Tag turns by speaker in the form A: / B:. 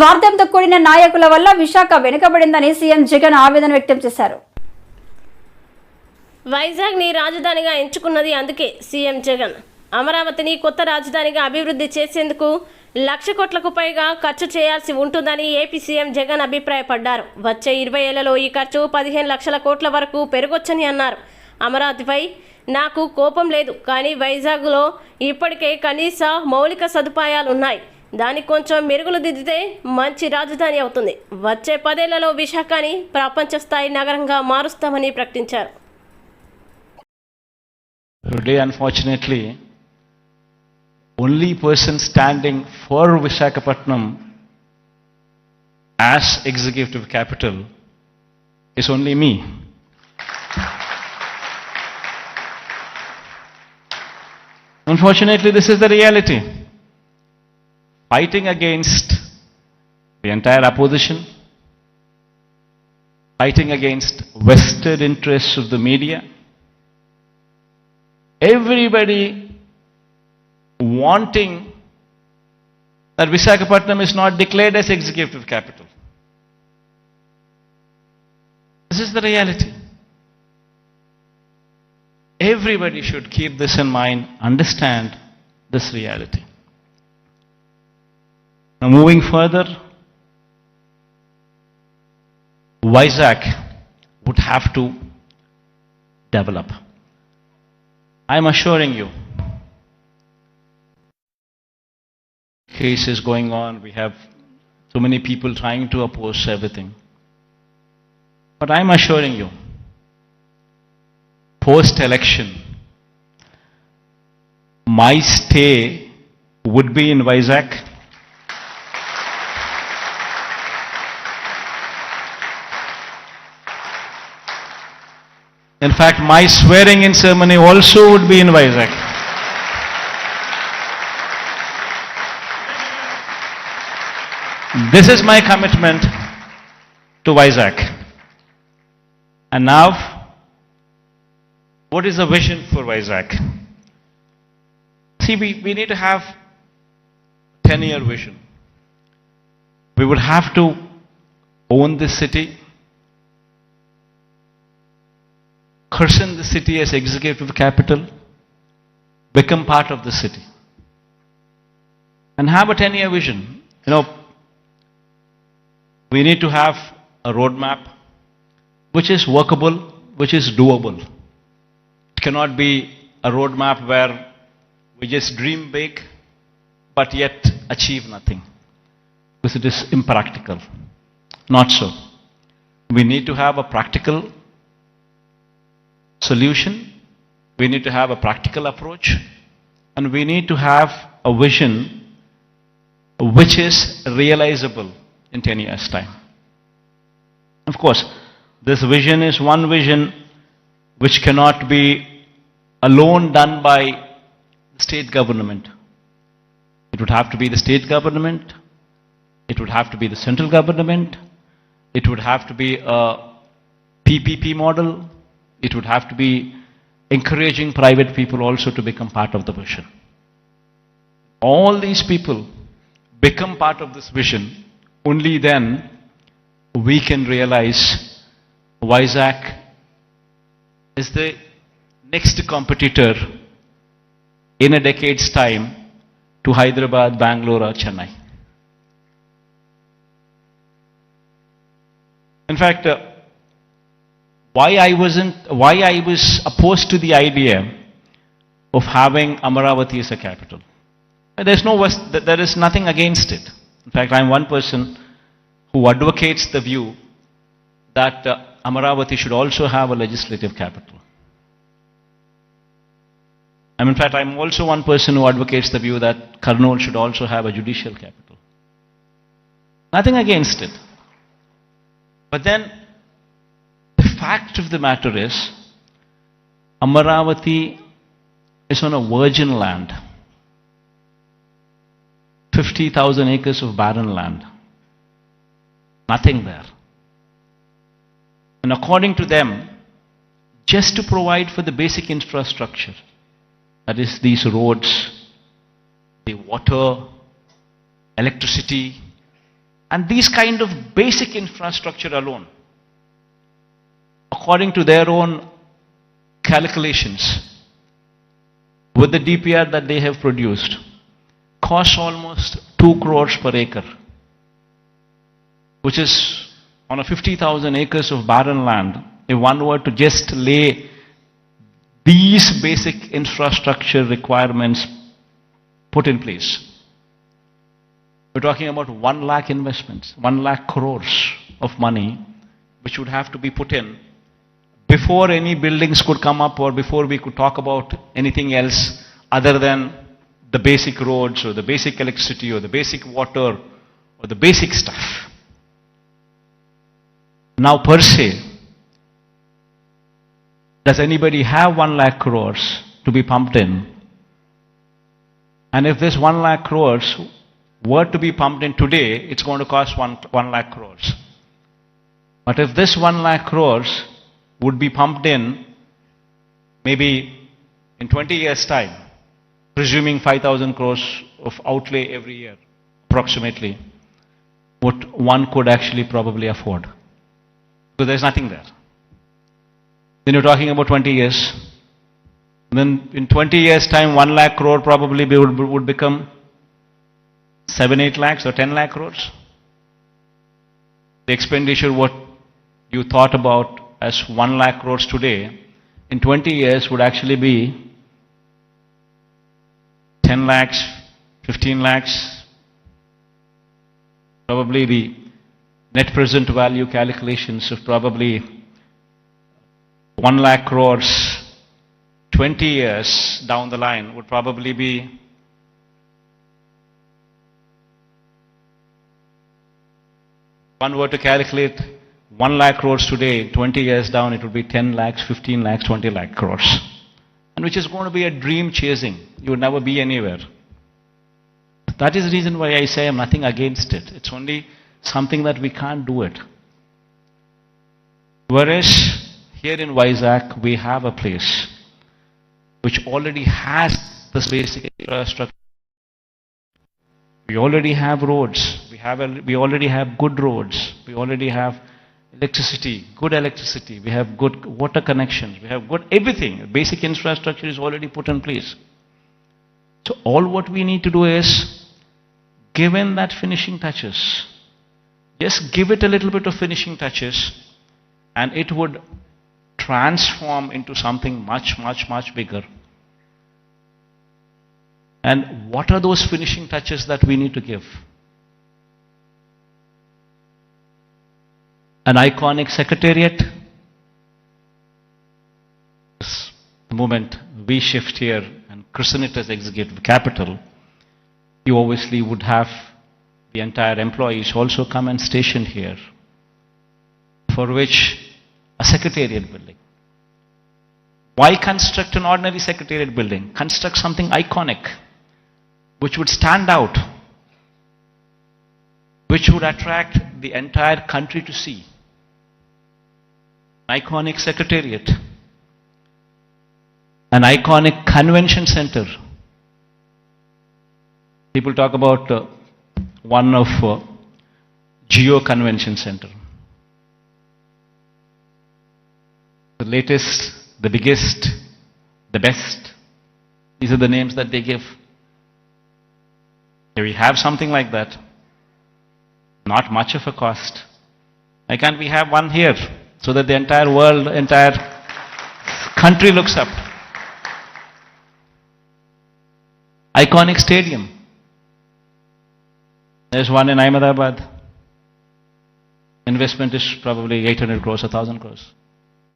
A: స్వార్థంతో కూడిన నాయకుల వల్ల విశాఖ వెనుకబడిందని సీఎం జగన్ ఆవేదన వ్యక్తం చేశారు.
B: వైజాగ్ని రాజధానిగా ఎంచుకున్నది అందుకే సీఎం జగన్. అమరావతిని కొత్త రాజధానిగా అభివృద్ధి చేసేందుకు 1,00,000 కోట్లకు పైగా ఖర్చు చేయాల్సి ఉంటుందని ఏపీ సీఎం జగన్ అభిప్రాయపడ్డారు. వచ్చే 20 ఏళ్లలో ఈ ఖర్చు 15 లక్షల కోట్ల వరకు పెరగొచ్చని అన్నారు. అమరావతిపై నాకు కోపం లేదు, కానీ వైజాగ్లో ఇప్పటికే కనీస మౌలిక సదుపాయాలు ఉన్నాయి. దానికి కొంచెం మెరుగులు దిద్దితే మంచి రాజధాని అవుతుంది. వచ్చే 10 ఏళ్లలో విశాఖని ప్రపంచ స్థాయి నగరంగా మారుస్తామని ప్రకటించారు.
C: Today, unfortunately, only person standing for Visakhapatnam as executive capital is only me. Unfortunately, this is the reality. Fighting against the entire opposition, fighting against vested interests of the media, everybody wanting that Visakhapatnam is not declared as executive capital. This is the reality. Everybody should keep this in mind, understand this reality. Now moving further, Vizag would have to develop. I am assuring you, cases going on, we have so many people trying to oppose everything. But I am assuring you, post-election, my stay would be in Vizag. In fact, my swearing-in ceremony also would be in Vizag. This is my commitment to Vizag. And now, what is the vision for Vizag? See, we need to have 10-year vision. We would have to own this city, christen the city as executive capital, become part of the city, and have a 10-year vision. You know, we need to have a roadmap which is workable, which is doable. It cannot be a roadmap where we just dream big but yet achieve nothing, because it is impractical. Not so. We need to have a practical solution, we need to have a practical approach, and we need to have a vision which is realizable in 10 years' time. Of course, this vision is one vision which cannot be alone done by the state government. It would have to be the state government, it would have to be the central government, it would have to be a PPP model, it would have to be encouraging private people also to become part of the vision. All these people become part of this vision, only then we can realize Vizag is the next competitor in a decade's time to Hyderabad, Bangalore or Chennai. In fact, why I was opposed to the idea of having Amaravati as a capital. There is nothing against it. In fact, I am one person who advocates the view that Amaravati should also have a legislative capital. In fact, I am also one person who advocates the view that Kurnool should also have a judicial capital. Nothing against it. But then, the fact of the matter is, Amaravati is on a virgin land. 50,000 acres of barren land. Nothing there. And according to them, just to provide for the basic infrastructure, that is these roads, the water, electricity, And these kind of basic infrastructure alone, according to their own calculations, with the DPR that they have produced, costs almost 2 crores per acre, which is on a 50,000 acres of barren land. If one were to just lay these basic infrastructure requirements put in place, we're talking about 1 lakh investments, 1 lakh crores of money, which would have to be put in before any buildings could come up or before we could talk about anything else other than the basic roads or the basic electricity or the basic water or the basic stuff. Now per se, does anybody have 1 lakh crores to be pumped in? And if this 1 lakh crores were to be pumped in today, it's going to cost 1 lakh crores. But if this 1 lakh crores would be pumped in maybe in 20 years' time, presuming 5,000 crores of outlay every year, approximately, what one could actually probably afford. Because there's nothing there. Then you're talking about 20 years. Then in 20 years' time, 1 lakh crore probably would become 7-8 lakhs or 10 lakh crores. The expenditure what you thought about as 1 lakh crores today, in 20 years would actually be 10 lakhs, 15 lakhs. Probably the net present value calculations of probably 1 lakh crores 20 years down the line would probably be one were to calculate 1 lakh crores today, 20 years down it would be 10 lakhs, 15 lakhs, 20 lakh crores. And which is going to be a dream chasing. You would never be anywhere. That is the reason why I say I'm nothing against it. It's only something that we can't do it. Whereas here in Vizag, we have a place which already has this basic infrastructure. We already have roads. We already have good roads. We already have electricity, good electricity. We have good water connections. We have good everything. Basic infrastructure is already put in place. So all what we need to do is, given that finishing touches, just give it a little bit of finishing touches, and it would transform into something much, much, much bigger. And what are those finishing touches that we need to give? An iconic secretariat. The moment we shift here and christen it as executive capital, you obviously would have the entire employees also come and station here, for which a secretariat building. Why construct an ordinary secretariat building? Construct something iconic, which would stand out, which would attract the entire country to see. Iconic secretariat, an iconic convention center. People talk about one of Geo Convention Center. The latest, the biggest, the best. These are the names that they give. If we have something like that, not much of a cost. Why can't we have one here so that the entire world, entire country looks up? Iconic stadium. There's one in Ahmedabad. Investment is probably 800 crores, 1,000 crores.